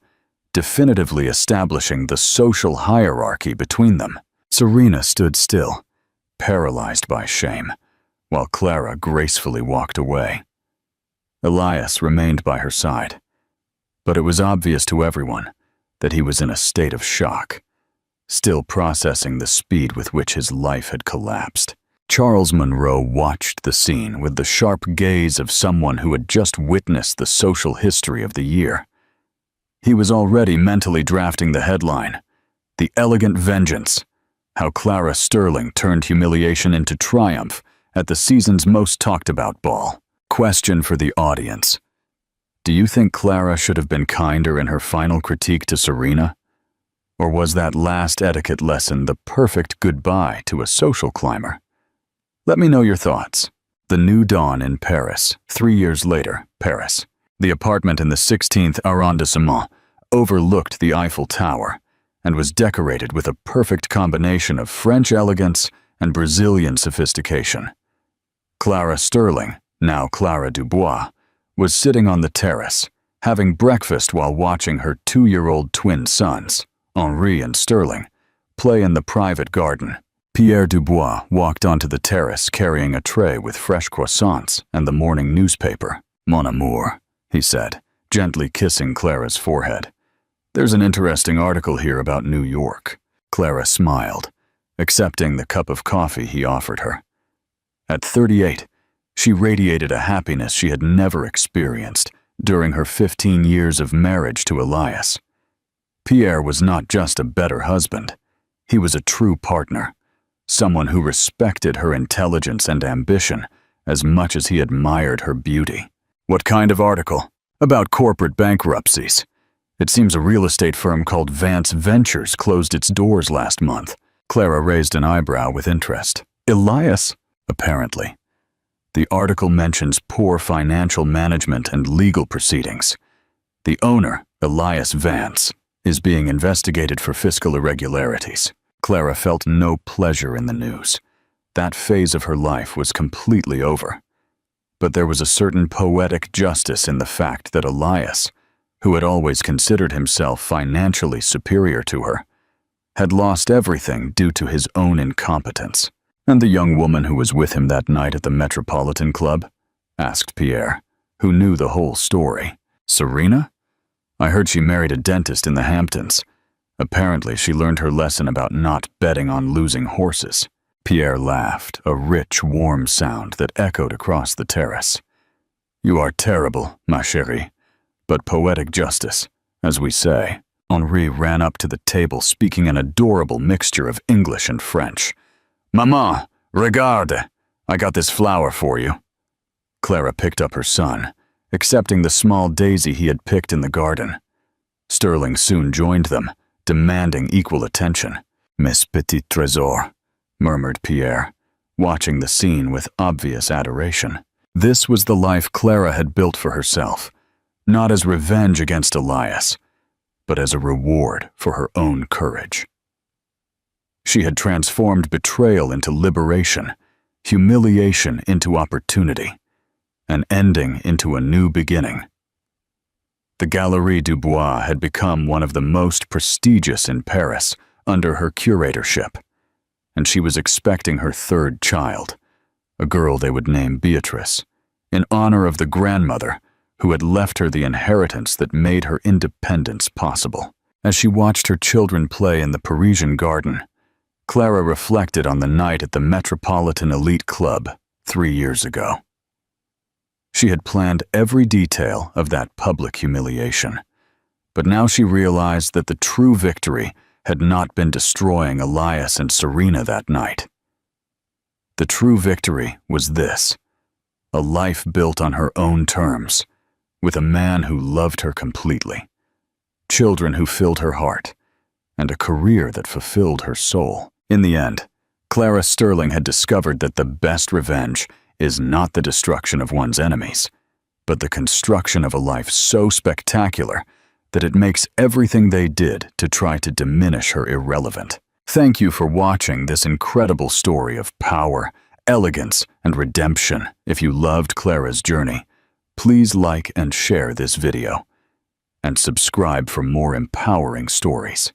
definitively establishing the social hierarchy between them. Serena stood still, paralyzed by shame, while Clara gracefully walked away. Elias remained by her side, but it was obvious to everyone that he was in a state of shock, still processing the speed with which his life had collapsed. Charles Monroe watched the scene with the sharp gaze of someone who had just witnessed the social history of the year. He was already mentally drafting the headline, "The Elegant Vengeance: How Clara Sterling Turned Humiliation into Triumph at the Season's Most Talked About Ball." Question for the audience: do you think Clara should have been kinder in her final critique to Serena? Or was that last etiquette lesson the perfect goodbye to a social climber? Let me know your thoughts. The New Dawn in Paris, 3 years later, Paris. The apartment in the 16th arrondissement overlooked the Eiffel Tower and was decorated with a perfect combination of French elegance and Brazilian sophistication. Clara Sterling, now Clara Dubois, was sitting on the terrace, having breakfast while watching her 2-year-old twin sons, Henri and Sterling, play in the private garden. Pierre Dubois walked onto the terrace carrying a tray with fresh croissants and the morning newspaper. "Mon amour," he said, gently kissing Clara's forehead. "There's an interesting article here about New York." Clara smiled, accepting the cup of coffee he offered her. At 38, she radiated a happiness she had never experienced during her 15 years of marriage to Elias. Pierre was not just a better husband. He was a true partner, someone who respected her intelligence and ambition as much as he admired her beauty. What kind of article? About corporate bankruptcies. It seems a real estate firm called Vance Ventures closed its doors last month. Clara raised an eyebrow with interest. Elias? Apparently. The article mentions poor financial management and legal proceedings. The owner, Elias Vance, is being investigated for fiscal irregularities. Clara felt no pleasure in the news. That phase of her life was completely over. But there was a certain poetic justice in the fact that Elias, who had always considered himself financially superior to her, had lost everything due to his own incompetence. "And the young woman who was with him that night at the Metropolitan Club?" asked Pierre, who knew the whole story. "Serena? I heard she married a dentist in the Hamptons. Apparently she learned her lesson about not betting on losing horses." Pierre laughed, a rich, warm sound that echoed across the terrace. "You are terrible, ma chérie, but poetic justice, as we say." Henri ran up to the table speaking an adorable mixture of English and French. "Maman, regarde! I got this flower for you." Clara picked up her son, accepting the small daisy he had picked in the garden. Sterling soon joined them, demanding equal attention. "Mes petits trésors," murmured Pierre, watching the scene with obvious adoration. This was the life Clara had built for herself, not as revenge against Elias, but as a reward for her own courage. She had transformed betrayal into liberation, humiliation into opportunity, an ending into a new beginning. The Galerie du Bois had become one of the most prestigious in Paris under her curatorship, and she was expecting her third child, a girl they would name Beatrice, in honor of the grandmother who had left her the inheritance that made her independence possible. As she watched her children play in the Parisian garden, Clara reflected on the night at the Metropolitan Elite Club 3 years ago. She had planned every detail of that public humiliation, but now she realized that the true victory had not been destroying Elias and Serena that night. The true victory was this: a life built on her own terms, with a man who loved her completely, children who filled her heart, and a career that fulfilled her soul. In the end, Clara Sterling had discovered that the best revenge is not the destruction of one's enemies, but the construction of a life so spectacular that it makes everything they did to try to diminish her irrelevant. Thank you for watching this incredible story of power, elegance, and redemption. If you loved Clara's journey, please like and share this video, and subscribe for more empowering stories.